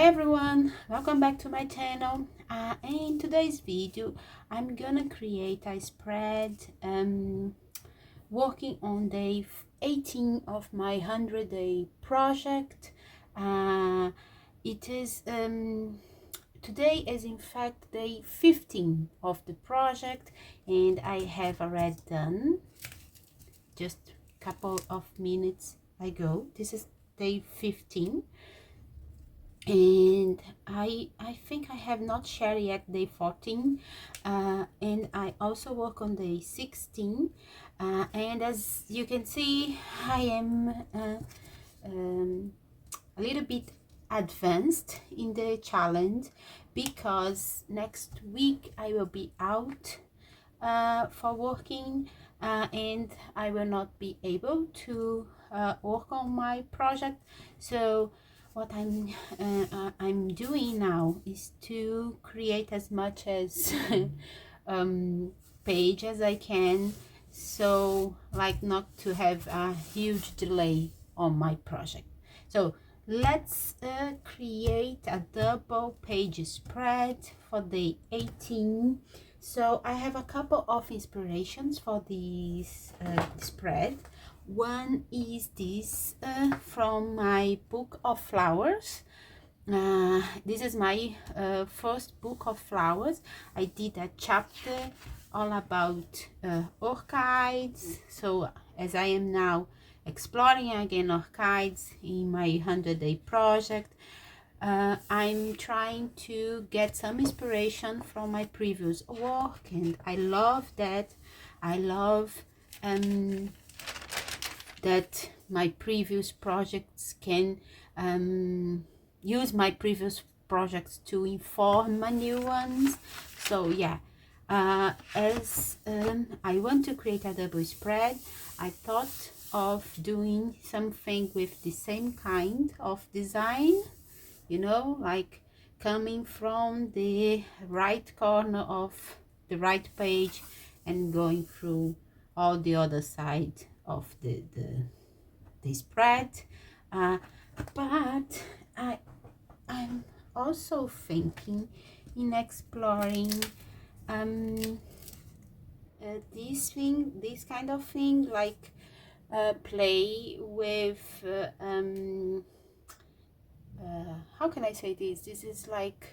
Hi everyone, welcome back to my channel. In today's video I'm gonna create a spread working on day 18 of my 100-day project. It is today is in fact day 15 of the project, and I have already done just a couple of minutes ago. This is day 15, and I think I have not shared yet day 14, and I also work on day 16, and as you can see I am a little bit advanced in the challenge, because next week I will be out for working, and I will not be able to work on my project. So what I'm doing now is to create as much as page as I can, so like not to have a huge delay on my project. So let's create a double page spread for day 18. So I have a couple of inspirations for this spread. One is this from my book of flowers. This is my first book of flowers. I did a chapter all about orchids. So as I am now exploring again orchids in my 100-day project, I'm trying to get some inspiration from my previous work, and I love that. I love that my previous projects can use my previous projects to inform my new ones. So yeah, as I want to create a double spread, I thought of doing something with the same kind of design, you know, like coming from the right corner of the right page and going through all the other side of the spread, but I'm also thinking in exploring this kind of thing, like play with how can I say this? This is like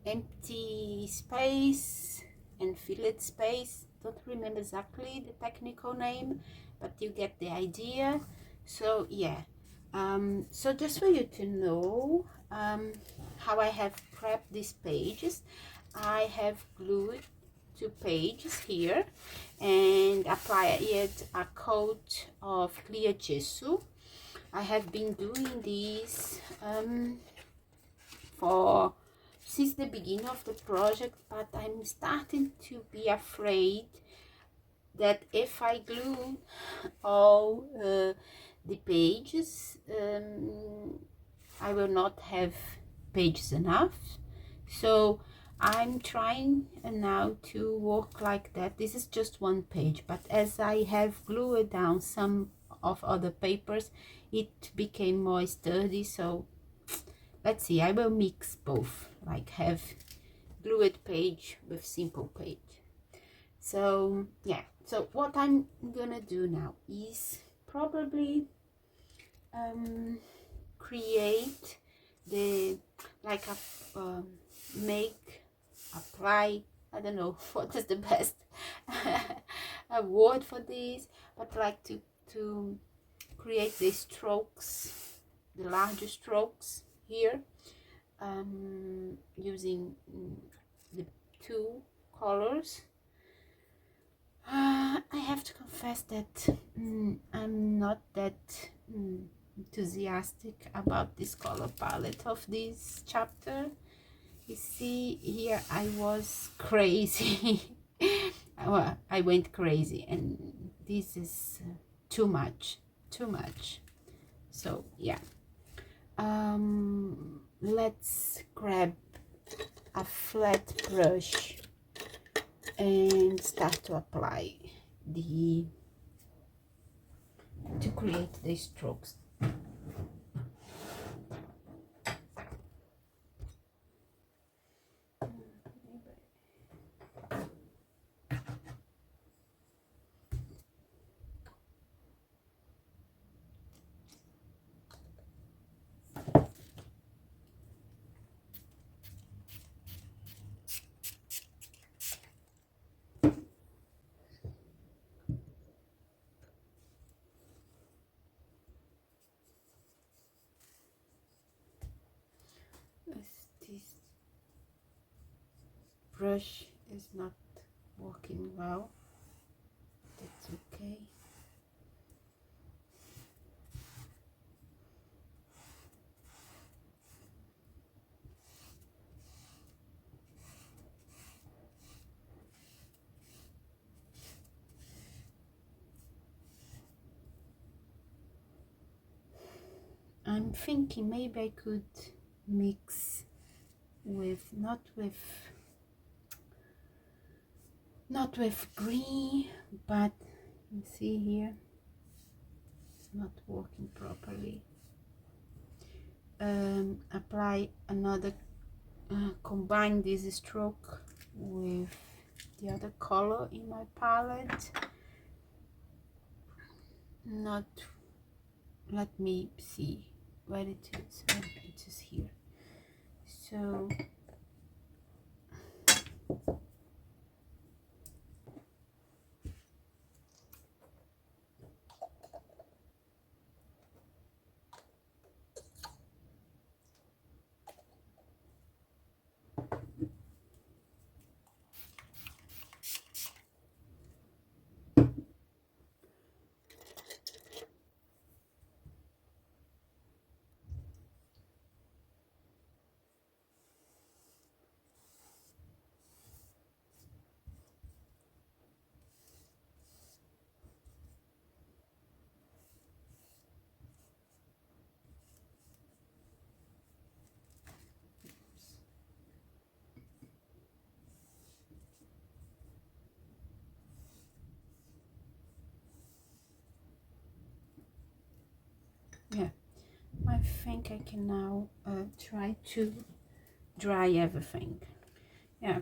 empty space and filled space. Don't remember exactly the technical name, but you get the idea. So yeah, so just for you to know how I have prepped these pages, I have glued 2 pages here and applied a coat of clear gesso. I have been doing this since the beginning of the project, but I'm starting to be afraid that if I glue all the pages, I will not have pages enough. So I'm trying now to work like that. This is just 1 page, but as I have glued down some of other papers, it became more sturdy. So let's see, I will mix both, like have glued page with simple page. So yeah, so what I'm gonna do now is probably create the like a apply, I don't know what is the best a word for this, but like to create the strokes, the larger strokes here, using the 2 colors. I have to confess that I'm not that enthusiastic about this color palette of this chapter. You see here, I was crazy. Well, I went crazy, and this is too much. So yeah, let's grab a flat brush and start to apply to create the strokes. brush is not working well. That's okay. I'm thinking maybe I could mix with not with green, but you see here it's not working properly. Apply another, combine this stroke with the other color in my palette. Not, let me see where it is. Oh, it is here. So yeah, I think I can now try to dry everything. Yeah,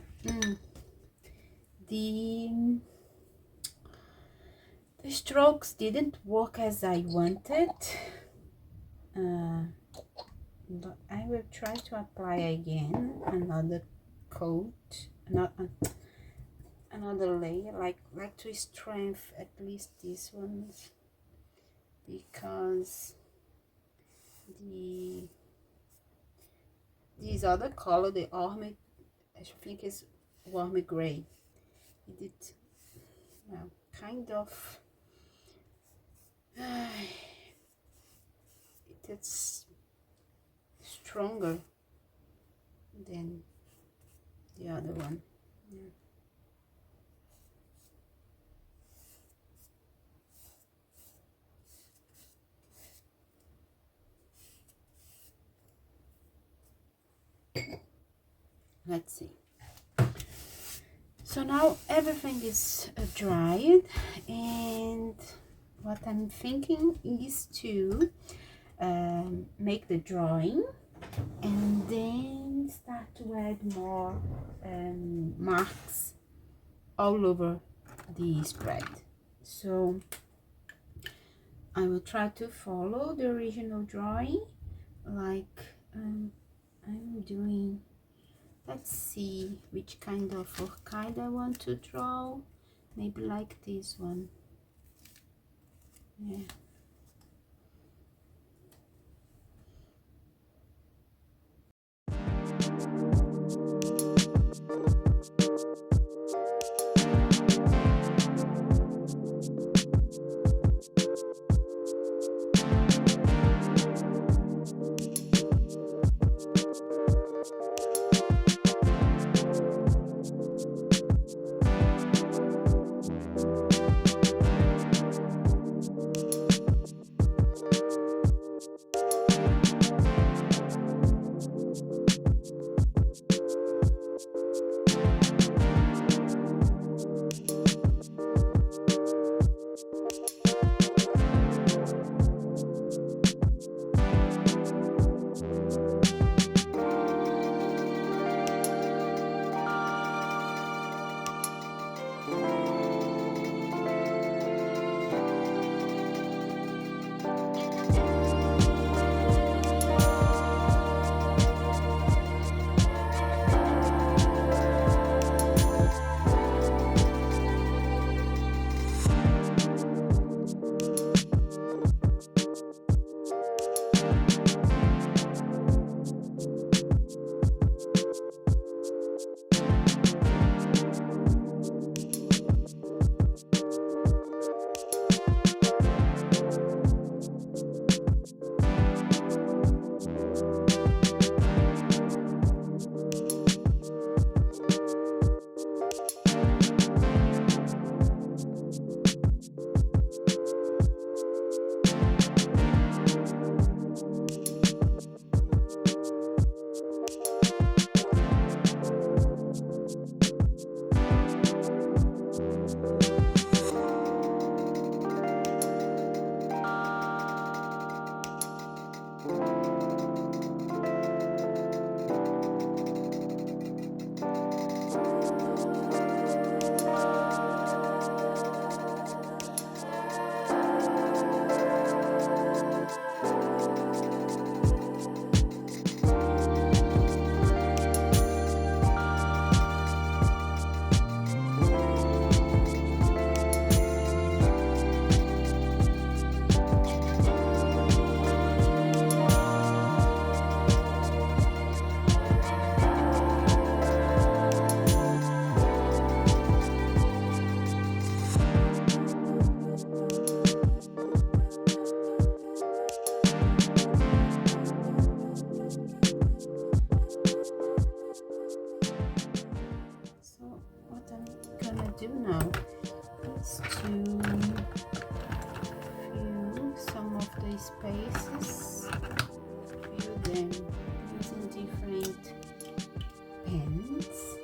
the strokes didn't work as I wanted, but I will try to apply again another coat, another layer, like to strengthen at least these ones, because this other color, the army, I think is warm gray. It did, well, kind of it's stronger than the other one. Yeah. Let's see. So now everything is dried, and what I'm thinking is to make the drawing and then start to add more marks all over the spread. So I will try to follow the original drawing, like I'm doing. Let's see which kind of orchid I want to draw. Maybe like this one. Yeah. using different pens.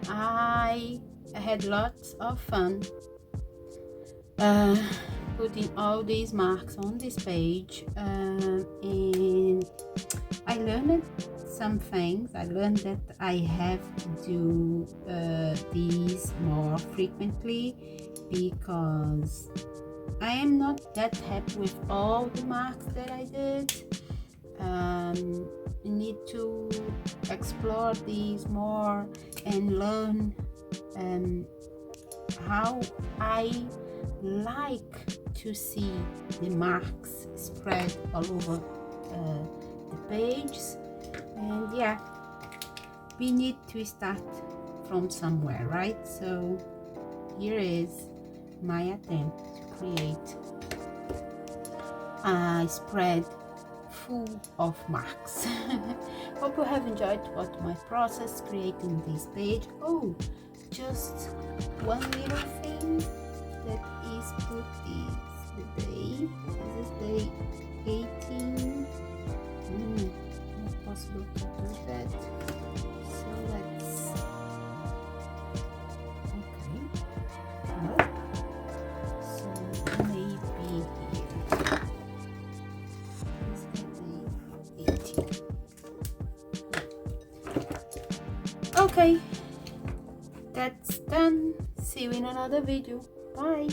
I had lots of fun putting all these marks on this page, and I learned some things. I learned that I have to do these more frequently because I am not that happy with all the marks that I did. I need to explore these more and learn how I like to see the marks spread all over the pages. And yeah, we need to start from somewhere, right? So here is my attempt to create a spread full of marks. Hope you have enjoyed what my process creating this page. Oh, just one little thing that is put is the day. This is day 18. Not possible to do that. So let's. Okay. No. So maybe here. Okay, that's done. See you in another video. Bye.